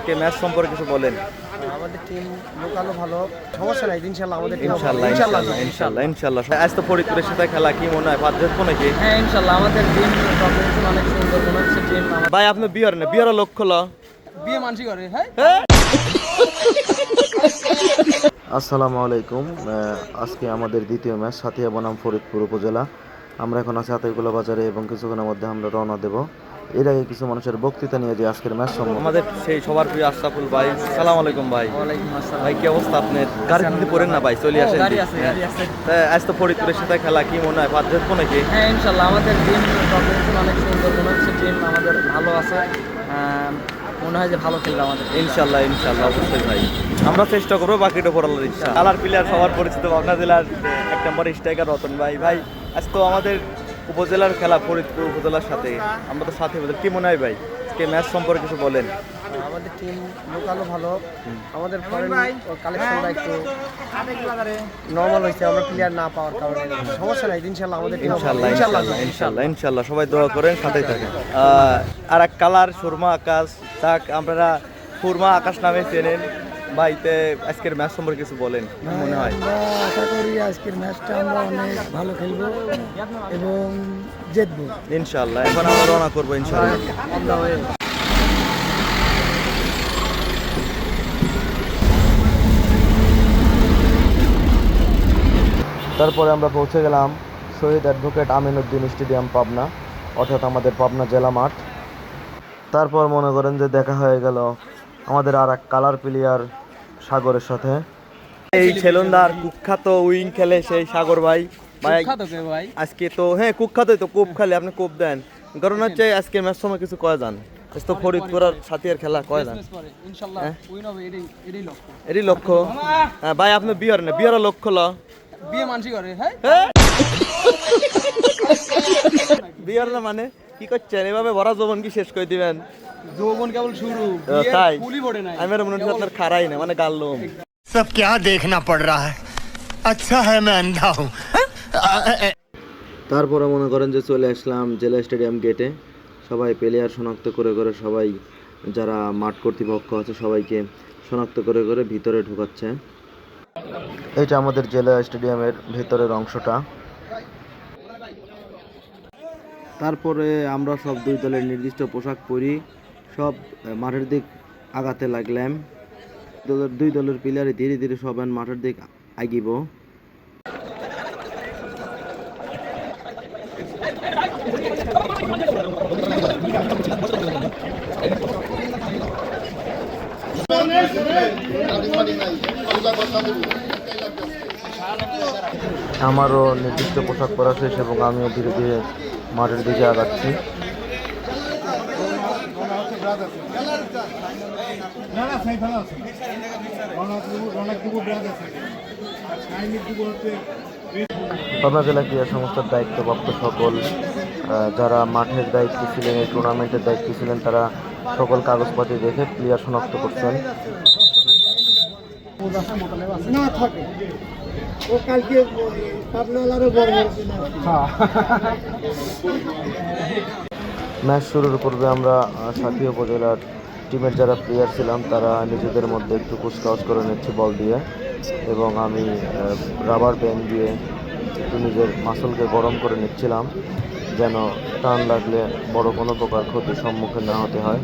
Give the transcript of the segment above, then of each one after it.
আজকে ম্যাচ সম্পর্কে কিছু বলেন। আমাদের টিম লোকালও ভালো, সমস্যা নাই ইনশাআল্লাহ। আমাদের টিম ইনশাআল্লাহ। আজ তো ফরিদপুরের সাথে খেলা, কি মনে হয় পাঁচ জিতবো নাকি? হ্যাঁ ইনশাআল্লাহ, আমাদের টিম অনেক সুন্দর মনে হচ্ছে টিম। ভাই আপনি বিয়ার লক্ষ্য ল বিয়ে মানসি করে। হ্যাঁ আসসালামু আলাইকুম। আজকে আমাদের দ্বিতীয় ম্যাচ সাথিয়া বনাম ফরিদপুর উপজেলা। আমরা এখন আছি আতাইকুলা বাজারে এবং কিছুক্ষণের মধ্যে আমরা রওনা দেব। এর আগে কিছু মানুষের বক্তৃতা নিয়ে যে আজকের ম্যাচ সম্ভব। আমাদের সেই সবার প্রিয় আশরাফুল ভাই, আসসালামু আলাইকুম ভাই। ওয়ালাইকুম আসসালাম ভাই কি অবস্থা আপনার? গাড়ি কিন্তু পড়েন না ভাই, চলে আসেন। গাড়ি আছে। আজ তো ফরিদপুরের সাথে খেলা, কি মনে হয় পাঁচ জিতবো নাকি? হ্যাঁ ইনশাআল্লাহ, আমাদের টিম অনেক সুন্দর মনে হচ্ছে টিম আমাদের ভালো আছে। মনে হয় যে ভালো খেলবে আমাদের। ইনশাআল্লাহ অবশ্যই ভাই, আমরা চেষ্টা করবো, বাকিটা পড়ার ইচ্ছা। কালার প্লেয়ার সবার পরিচিত পাবনা জেলার 1 নম্বর স্ট্রাইকার রতন ভাই। ভাই আজ তো আমাদের উপজেলার খেলা ফরিদপুর উপজেলার সাথে, আমরা তো সাথে কি মনে হয় ভাই আজকে ম্যাচ সম্পর্কে কিছু বলেন। আমাদের টিম লোকালও ভালো, আমাদের ফরেন কালেকশনটা একটু নর্মাল হয়েছে, আমরা প্লেয়ার না পাওয়ার কারণে। সমস্যা নাই ইনশাআল্লাহ, আমাদের টিম ইনশাআল্লাহ সবাই দোয়া করেন, সাথেই থাকেন। আর এক কালার সুরমা আকাশ, যাক আপনারা সুরমা আকাশ নামে চেনেন ভাই। আজকের ম্যাচ সম্পর্কে কিছু বলেন, কি মনে হয়? আমরা আশা করি আজকের ম্যাচটা আমরা অনেক ভালো খেলবো এবং জিতবো ইনশাআল্লাহ। এখন আমরা রওনা করবো ইনশাআল্লাহ। তারপরে আমরা পৌঁছে গেলাম শহীদ অ্যাডভোকেট আমিনউদ্দিন স্টেডিয়াম পাবনা, অর্থাৎ আমাদের পাবনা জেলা মাঠ। তারপর মনে করেন যে দেখা হয়ে গেল আমাদের আর এক কালার প্লেয়ার সাগরের সাথে। এই ছেলন্দার কুখ্যাত উইং খেলে সেই সাগর ভাই। ভাই আজকে তো কুখ্যাতই তো, কোপ খেলে, আপনি কোপ দেন। কারণ হচ্ছে আজকে ম্যাচ সময় কিছু কয়ে যান, তো ফরিদপুর আর সাথিয়ার খেলা কয়ে যান, এরই লক্ষ্য। ভাই আপনি বিয়ার লক্ষ্য ল বিয়ে মানসি করে। হ্যাঁ বিয়ার না মানে কি করছেন? এভাবে ভরা যৌবন কি শেষ করে দিবেন? যৌবন কেবল শুরু, তাই ফুলই ফোটে নাই। আমি মনে হচ্ছে আপনার খারাই না, মানে গাল্লুম। सब क्या देखना पड़ रहा है, अच्छा है मैं अंधा हूँ। তারপরে মনে করেন যে চলে আসলাম জেলা স্টেডিয়াম গেটে। সবাই প্লেয়ার শনাক্ত করে সবাই যারা মাঠ কর্তৃপক্ষ আছে সবাইকে শনাক্ত করে ভিতরে ঢুকাচ্ছে। এটা আমাদের জেলা স্টেডিয়ামের ভেতরের অংশটা। তারপরে আমরা সব দুই দলের নির্দিষ্ট পোশাক পরি, সব মাঠের দিক আগাতে লাগলাম। দুই দলের প্লেয়ারে ধীরে ধীরে সব মাঠের দিক আগিব। আমারও নির্দিষ্ট পোশাক পরা শেষ এবং আমিও ধীরে ধীরে মাঠের দিকে আগাচ্ছি। পাবনা জেলা ক্রীড়া সংস্থার দায়িত্বপ্রাপ্ত সকল যারা মাঠের দায়িত্বে ছিলেন, এই টুর্নামেন্টের দায়িত্বে ছিলেন, তারা সকল কাগজপত্র দেখে প্লেয়ার শনাক্ত করছেন। ম্যাচ শুরুর পূর্বে আমরা সাথী উপজেলার টিমের যারা প্লেয়ার ছিলাম তারা নিজেদের মধ্যে একটু কুচকাওয়াজ করে নিচ্ছি বল দিয়ে, এবং আমি রাবার ব্যান্ড দিয়ে একটু নিজের মাসলকে গরম করে নিচ্ছিলাম যেন টান লাগলে বড় কোনো প্রকার ক্ষতির সম্মুখীন না হতে হয়।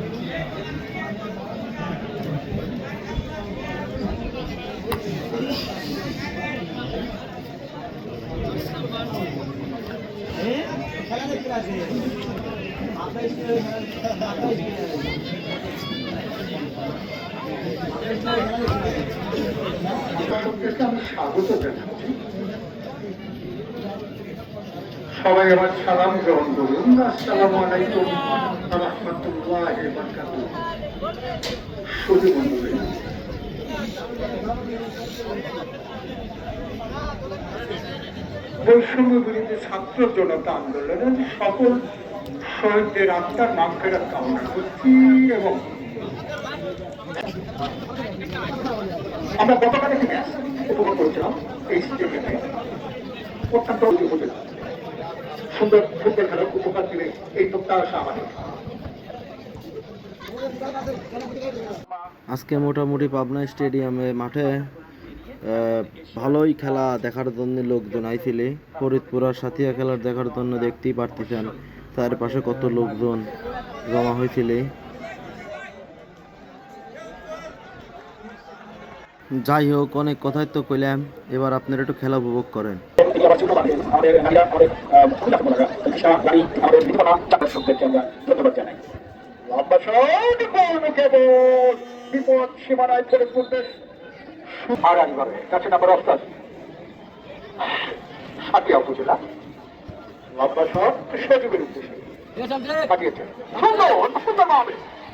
সবাই আমার সালাম গ্রহণ করুন। আসসালামু আলাইকুম ওয়া রাহমাতুল্লাহি ওয়া বারাকাতুহু। শুধু বন্ধুরা, বৈষম্য বিরোধী ছাত্র জনতা আন্দোলনের সকল শহীদদের আত্মার মাগফিরাত কামনা করছি। এবং আমরা গতকাল থেকে উপভোগ করছিলাম এই স্টেডিয়ামে, অত্যন্ত সুন্দর ফুটবল খেলার উপকার দিলে এই প্রত্যাশা আমাদের। আজকে মোটামুটি পাবনা স্টেডিয়ামে মাঠে ভালোই খেলা দেখার জন্য লোকজন আইছিলে। ফরিদপুর আর সাথিয়া খেলার দেখার জন্য দেখতেই পারতেছেন চারপাশে কত লোকজন জমা হয়েছিলে। যাই হোক, অনেক কথাই তো কইলাম, এবার আপনারা একটু খেলা উপভোগ করেন। বিপদ সীমানায় ফরিদপুর আগামী করে কাছে নাম্বার অস্তাদ সাতিয়া উপজেলা লম্বা শট সজীবের উদ্দেশ্যে পাঠিয়েছে। সুন্দর সুন্দর ভাবে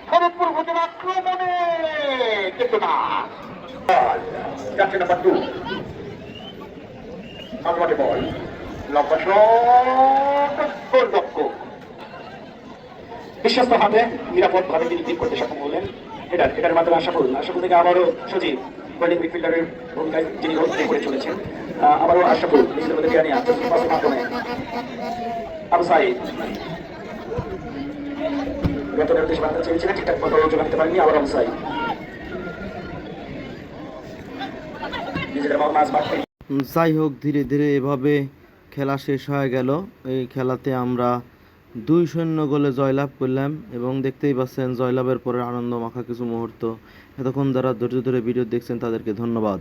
ফরিদপুর উপজেলা আক্রমণে কিন্তু না কাছে নাম্বার 2 মাঝমাঠে বল লম্বা শট গোলরক্ষক বিশ্বস্ত হাতে নিরাপদ ভাবে তিনি ক্লিক করতে সক্ষম হলেন। এটার মাধ্যমে আশাফুল থেকে আবারও সজীব বোলিং মিডফিল্ডারের ভূমিকায় যিনি রোল প্লে করে চলেছেন। আবারও আশাফুল নিজেদের মধ্যে জ্ঞানী পাসের মাধ্যমে আবু সাইদ বেতনের উদ্দেশ্যে বার্তা চেয়েছিলেন, ঠিকঠাক মতো যোগান দিতে পারেননি। আবার আবু সাইদ নিজেদের মাছ বাড়তে। যাই হোক, ধীরে ধীরে এভাবে খেলা শেষ হয়ে গেল। এই খেলাতে আমরা 2-0 গোলে জয়লাভ করলাম এবং দেখতেই পাচ্ছেন জয়লাভের পরে আনন্দ মাখা কিছু মুহূর্ত। এতক্ষণ যারা ধৈর্য ধরে ভিডিও দেখছেন তাদেরকে ধন্যবাদ।